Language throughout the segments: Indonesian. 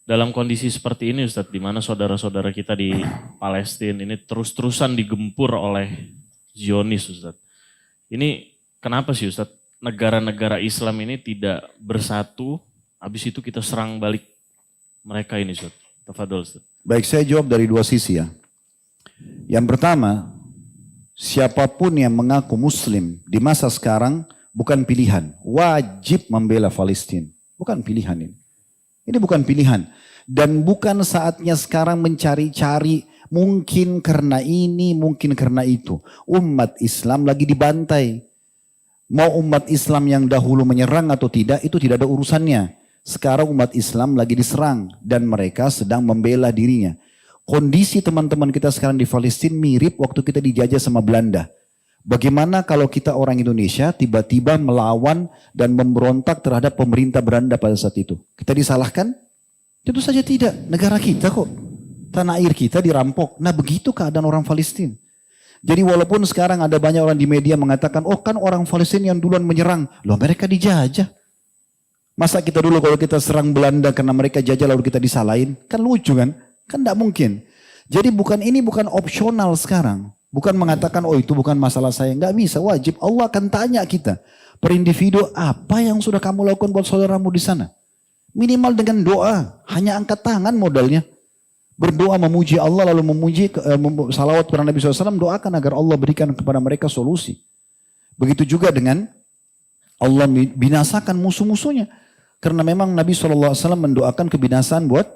dalam kondisi seperti ini Ustadz, di mana saudara-saudara kita di Palestina ini terus-terusan digempur oleh Zionis Ustadz. Ini kenapa sih Ustadz negara-negara Islam ini tidak bersatu, habis itu kita serang balik mereka ini Ustadz? Tafadol Ustadz. Baik, saya jawab dari dua sisi ya. Yang pertama, siapapun yang mengaku muslim di masa sekarang bukan pilihan. Wajib membela Palestina. Bukan pilihan ini. Ini bukan pilihan. Dan bukan saatnya sekarang mencari-cari mungkin karena ini, mungkin karena itu. Umat Islam lagi dibantai. Mau umat Islam yang dahulu menyerang atau tidak, itu tidak ada urusannya. Sekarang umat Islam lagi diserang dan mereka sedang membela dirinya. Kondisi teman-teman kita sekarang di Palestina mirip waktu kita dijajah sama Belanda. Bagaimana kalau kita orang Indonesia tiba-tiba melawan dan memberontak terhadap pemerintah Belanda pada saat itu? Kita disalahkan? Tentu saja tidak. Negara kita kok. Tanah air kita dirampok. Nah begitu keadaan orang Palestina. Jadi walaupun sekarang ada banyak orang di media mengatakan, oh kan orang Palestina yang duluan menyerang. Loh mereka dijajah. Masa kita dulu kalau kita serang Belanda karena mereka jajah lalu kita disalahin? Kan lucu kan? Kan tidak mungkin. Jadi ini bukan opsional sekarang. Bukan mengatakan oh itu bukan masalah saya. Nggak bisa, wajib. Allah akan tanya kita. Per individu apa yang sudah kamu lakukan buat saudaramu di sana? Minimal dengan doa. Hanya angkat tangan modalnya. Berdoa memuji Allah lalu memuji salawat kepada Nabi SAW. Doakan agar Allah berikan kepada mereka solusi. Begitu juga dengan Allah binasakan musuh-musuhnya. Karena memang Nabi SAW mendoakan kebinasaan buat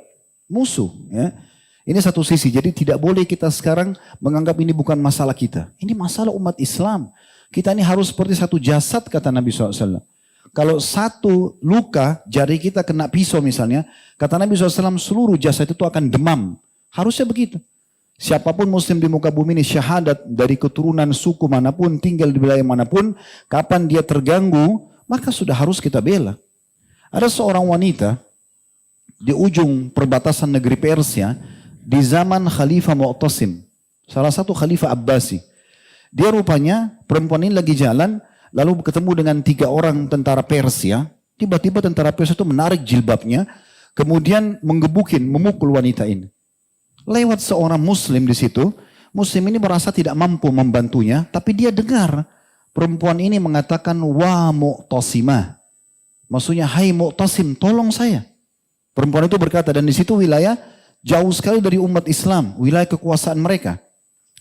musuh. Ya. Ini satu sisi. Jadi tidak boleh kita sekarang menganggap ini bukan masalah kita. Ini masalah umat Islam. Kita ini harus seperti satu jasad kata Nabi SAW. Kalau satu luka, jari kita kena pisau misalnya. Kata Nabi SAW seluruh jasad itu akan demam. Harusnya begitu. Siapapun muslim di muka bumi ini syahadat dari keturunan suku manapun, tinggal di wilayah manapun. Kapan dia terganggu, maka sudah harus kita bela. Ada seorang wanita di ujung perbatasan negeri Persia di zaman Khalifah Mu'tasim. Salah satu Khalifah Abbasi. Dia rupanya perempuan ini lagi jalan lalu ketemu dengan 3 orang tentara Persia. Tiba-tiba tentara Persia itu menarik jilbabnya kemudian menggebukin, memukul wanita ini. Lewat seorang muslim di situ. Muslim ini merasa tidak mampu membantunya tapi dia dengar perempuan ini mengatakan wa Mu'tasimah. Maksudnya, hai Mu'tasim, tolong saya. Perempuan itu berkata, dan di situ wilayah jauh sekali dari umat Islam, wilayah kekuasaan mereka.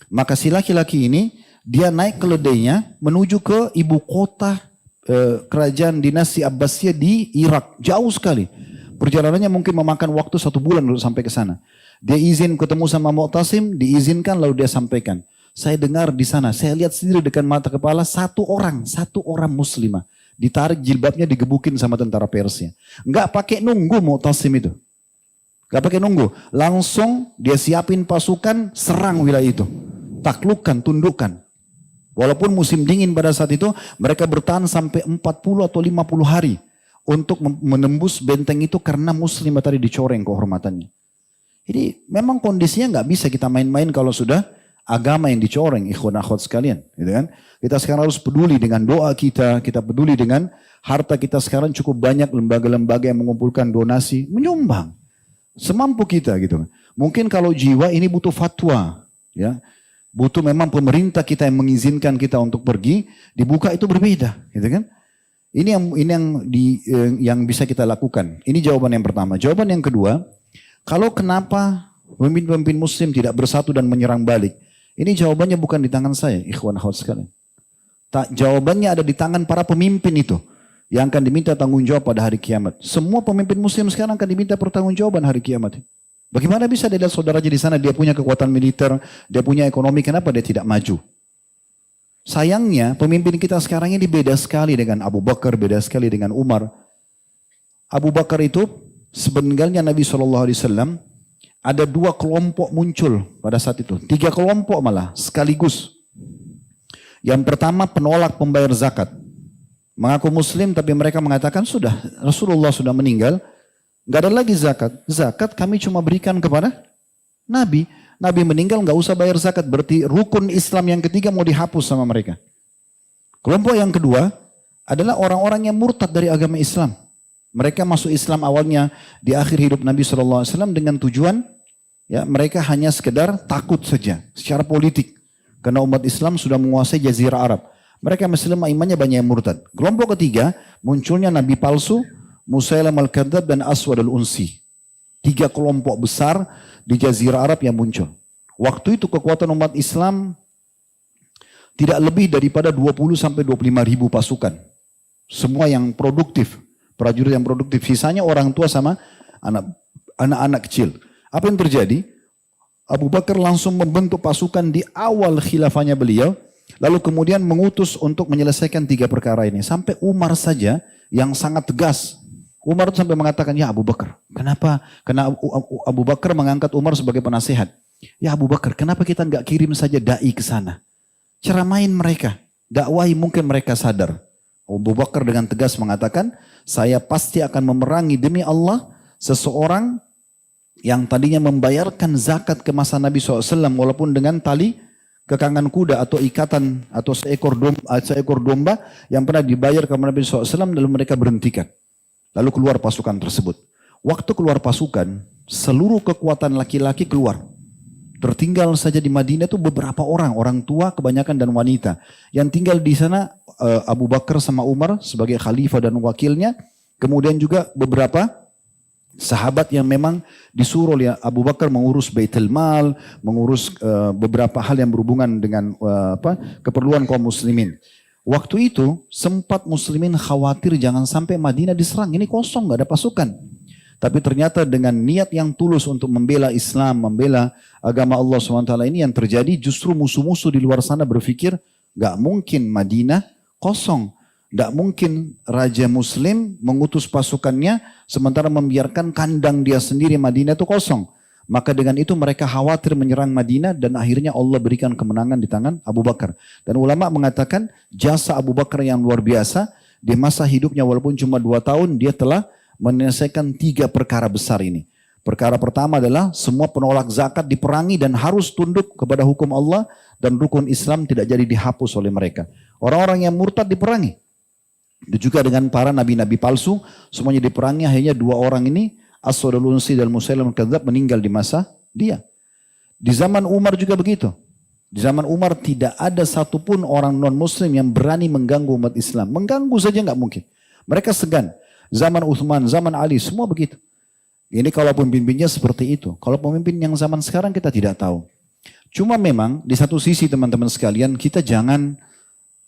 Maka si laki-laki ini, dia naik keledainya menuju ke ibu kota kerajaan dinasti Abbasiyah di Irak. Jauh sekali. Perjalanannya mungkin memakan waktu 1 bulan untuk sampai ke sana. Dia izin ketemu sama Mu'tasim, diizinkan lalu dia sampaikan. Saya dengar di sana, saya lihat sendiri dengan mata kepala satu orang muslimah. Ditarik jilbabnya digebukin sama tentara Persia. Enggak pakai nunggu Mu'tasim itu. Enggak pakai nunggu. Langsung dia siapin pasukan serang wilayah itu. Taklukkan, tundukkan. Walaupun musim dingin pada saat itu mereka bertahan sampai 40 atau 50 hari. Untuk menembus benteng itu karena muslimah tadi dicoreng kehormatannya. Jadi memang kondisinya enggak bisa kita main-main kalau sudah agama yang dicoreng, ikhwan akhwat sekalian, gitu kan? Kita sekarang harus peduli dengan doa kita peduli dengan harta kita sekarang cukup banyak lembaga-lembaga yang mengumpulkan donasi, menyumbang semampu kita gitu. Mungkin kalau jiwa ini butuh fatwa, ya, butuh memang pemerintah kita yang mengizinkan kita untuk pergi, dibuka itu berbeda, gitu kan? Ini yang bisa kita lakukan. Ini jawaban yang pertama. Jawaban yang kedua, kalau kenapa pemimpin-pemimpin Muslim tidak bersatu dan menyerang balik? Ini jawabannya bukan di tangan saya, ikhwan akhwat sekalian. Jawabannya ada di tangan para pemimpin itu. Yang akan diminta tanggung jawab pada hari kiamat. Semua pemimpin muslim sekarang akan diminta pertanggungjawaban hari kiamat. Bagaimana bisa dia lihat saudaranya di sana, dia punya kekuatan militer, dia punya ekonomi, kenapa dia tidak maju? Sayangnya pemimpin kita sekarang ini beda sekali dengan Abu Bakar, beda sekali dengan Umar. Abu Bakar itu sebenarnya Nabi SAW ada 2 kelompok muncul pada saat itu. 3 kelompok malah sekaligus. Yang pertama penolak pembayar zakat. Mengaku muslim tapi mereka mengatakan sudah Rasulullah sudah meninggal. Gak ada lagi zakat. Zakat kami cuma berikan kepada Nabi. Nabi meninggal gak usah bayar zakat. Berarti rukun Islam yang ketiga mau dihapus sama mereka. Kelompok yang kedua adalah orang-orang yang murtad dari agama Islam. Mereka masuk Islam awalnya di akhir hidup Nabi SAW dengan tujuan ya mereka hanya sekedar takut saja secara politik. Karena umat Islam sudah menguasai Jazirah Arab. Mereka Muslim imannya banyak yang murtad. Kelompok ketiga munculnya Nabi palsu, Musailam al-Kadzab dan Aswad al-Unsi. 3 kelompok besar di Jazirah Arab yang muncul. Waktu itu kekuatan umat Islam tidak lebih daripada 20 sampai 25 ribu pasukan. Semua yang produktif, prajurit yang produktif. Sisanya orang tua sama anak-anak kecil. Apa yang terjadi? Abu Bakar langsung membentuk pasukan di awal khilafahnya beliau. Lalu kemudian mengutus untuk menyelesaikan 3 perkara ini. Sampai Umar saja yang sangat tegas. Umar itu sampai mengatakan, ya Abu Bakar, kenapa? Karena Abu Bakar mengangkat Umar sebagai penasihat. Ya Abu Bakar, kenapa kita nggak kirim saja dai ke sana? Ceramain mereka, dakwahi mungkin mereka sadar. Abu Bakar dengan tegas mengatakan, saya pasti akan memerangi demi Allah seseorang yang tadinya membayarkan zakat ke masa Nabi SAW walaupun dengan tali kekangan kuda atau ikatan atau seekor domba yang pernah dibayar kepada Nabi SAW lalu mereka berhentikan. Lalu keluar pasukan tersebut. Waktu keluar pasukan, seluruh kekuatan laki-laki keluar. Tertinggal saja di Madinah itu beberapa orang tua kebanyakan dan wanita. Yang tinggal di sana Abu Bakar sama Umar sebagai khalifah dan wakilnya. Kemudian juga beberapa sahabat yang memang disuruh oleh Abu Bakar mengurus Baitul Mal, mengurus beberapa hal yang berhubungan dengan keperluan kaum muslimin. Waktu itu sempat muslimin khawatir jangan sampai Madinah diserang. Ini kosong, gak ada pasukan. Tapi ternyata dengan niat yang tulus untuk membela Islam, membela agama Allah SWT ini yang terjadi justru musuh-musuh di luar sana berpikir gak mungkin Madinah kosong. Gak mungkin Raja Muslim mengutus pasukannya sementara membiarkan kandang dia sendiri Madinah itu kosong. Maka dengan itu mereka khawatir menyerang Madinah dan akhirnya Allah berikan kemenangan di tangan Abu Bakar. Dan ulama mengatakan jasa Abu Bakar yang luar biasa di masa hidupnya walaupun cuma 2 tahun dia telah menyelesaikan 3 perkara besar ini. Perkara pertama adalah semua penolak zakat diperangi dan harus tunduk kepada hukum Allah dan rukun Islam tidak jadi dihapus oleh mereka. Orang-orang yang murtad diperangi. Itu juga dengan para nabi-nabi palsu semuanya diperangi akhirnya 2 orang ini Aswad al-Unsi dan Musailam al-Kadzab meninggal di masa dia. Di zaman Umar juga begitu. Di zaman Umar tidak ada satupun orang non-muslim yang berani mengganggu umat Islam. Mengganggu saja nggak mungkin. Mereka segan. Zaman Uthman, zaman Ali, semua begitu. Ini kalau pemimpinnya seperti itu. Kalau pemimpin yang zaman sekarang kita tidak tahu. Cuma memang di satu sisi teman-teman sekalian kita jangan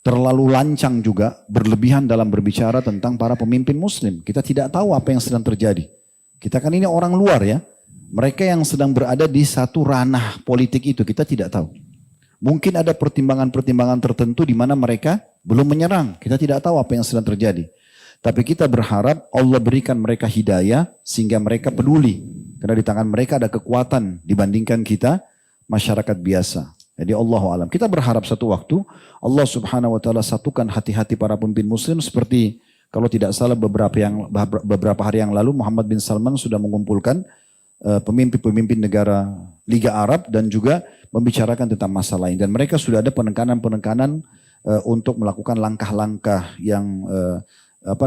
terlalu lancang juga berlebihan dalam berbicara tentang para pemimpin muslim. Kita tidak tahu apa yang sedang terjadi. Kita kan ini orang luar ya. Mereka yang sedang berada di satu ranah politik itu kita tidak tahu. Mungkin ada pertimbangan-pertimbangan tertentu di mana mereka belum menyerang. Kita tidak tahu apa yang sedang terjadi. Tapi kita berharap Allah berikan mereka hidayah sehingga mereka peduli. Karena di tangan mereka ada kekuatan dibandingkan kita masyarakat biasa. Jadi Allahu a'lam. Kita berharap satu waktu Allah Subhanahu wa taala satukan hati-hati para pemimpin muslim seperti kalau tidak salah beberapa hari yang lalu Muhammad bin Salman sudah mengumpulkan pemimpin-pemimpin negara Liga Arab dan juga membicarakan tentang masalah ini. Dan mereka sudah ada penekanan-penekanan untuk melakukan langkah-langkah yang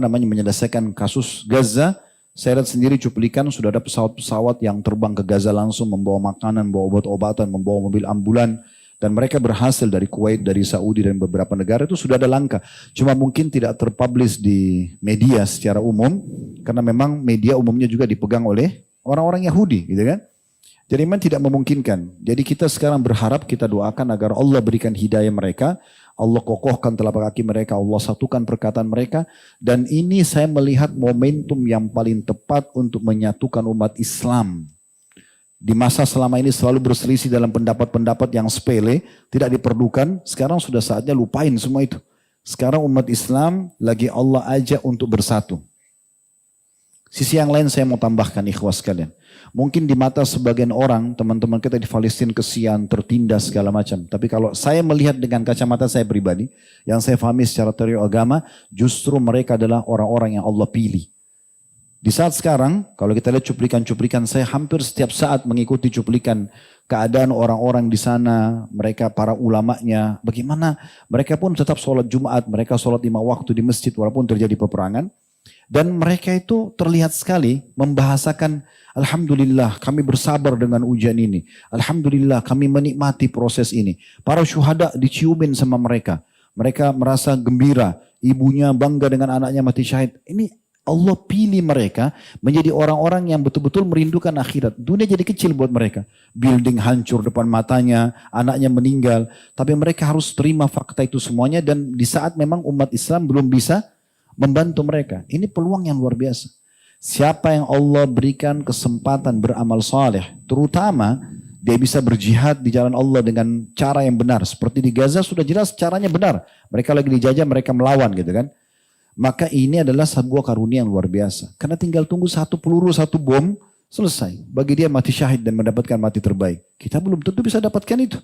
menyelesaikan kasus Gaza. Saya lihat sendiri cuplikan sudah ada pesawat-pesawat yang terbang ke Gaza langsung membawa makanan, membawa obat-obatan, membawa mobil ambulan. Dan mereka berhasil dari Kuwait, dari Saudi dan beberapa negara itu sudah ada langkah. Cuma mungkin tidak terpublish di media secara umum. Karena memang media umumnya juga dipegang oleh orang-orang Yahudi gitu kan. Jadi memang tidak memungkinkan. Jadi kita sekarang berharap kita doakan agar Allah berikan hidayah mereka. Allah kokohkan telapak kaki mereka. Allah satukan perkataan mereka. Dan ini saya melihat momentum yang paling tepat untuk menyatukan umat Islam. Di masa selama ini selalu berselisih dalam pendapat-pendapat yang sepele, tidak diperlukan, sekarang sudah saatnya lupain semua itu. Sekarang umat Islam lagi Allah ajak untuk bersatu. Sisi yang lain saya mau tambahkan ikhwas sekalian. Mungkin di mata sebagian orang, teman-teman kita di Palestina kesian, tertindas segala macam. Tapi kalau saya melihat dengan kacamata saya pribadi, yang saya pahami secara teori agama, justru mereka adalah orang-orang yang Allah pilih. Di saat sekarang, kalau kita lihat cuplikan-cuplikan, saya hampir setiap saat mengikuti cuplikan keadaan orang-orang di sana, mereka para ulamanya, bagaimana mereka pun tetap sholat Jumat, mereka sholat 5 waktu di masjid walaupun terjadi peperangan. Dan mereka itu terlihat sekali membahasakan, Alhamdulillah kami bersabar dengan ujian ini. Alhamdulillah kami menikmati proses ini. Para syuhada diciumin sama mereka. Mereka merasa gembira. Ibunya bangga dengan anaknya mati syahid. Ini Allah pilih mereka menjadi orang-orang yang betul-betul merindukan akhirat. Dunia jadi kecil buat mereka. Building hancur depan matanya, anaknya meninggal. Tapi mereka harus terima fakta itu semuanya. Dan di saat memang umat Islam belum bisa membantu mereka. Ini peluang yang luar biasa. Siapa yang Allah berikan kesempatan beramal saleh, terutama dia bisa berjihad di jalan Allah dengan cara yang benar. Seperti di Gaza sudah jelas caranya benar. Mereka lagi dijajah, mereka melawan gitu kan. Maka ini adalah sebuah karunia yang luar biasa. Karena tinggal tunggu satu peluru, satu bom, selesai. Bagi dia mati syahid dan mendapatkan mati terbaik. Kita belum tentu bisa dapatkan itu.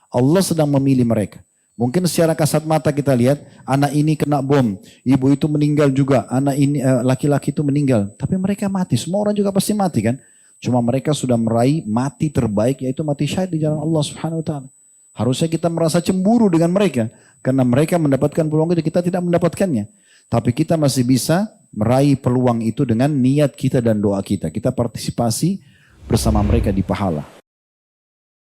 Allah sedang memilih mereka. Mungkin secara kasat mata kita lihat, anak ini kena bom, ibu itu meninggal juga, anak ini laki-laki itu meninggal. Tapi mereka mati, semua orang juga pasti mati kan. Cuma mereka sudah meraih mati terbaik, yaitu mati syahid di jalan Allah Subhanahu Wa Taala. Harusnya kita merasa cemburu dengan mereka, karena mereka mendapatkan peluang itu, kita tidak mendapatkannya. Tapi kita masih bisa meraih peluang itu dengan niat kita dan doa kita. Kita partisipasi bersama mereka di pahala.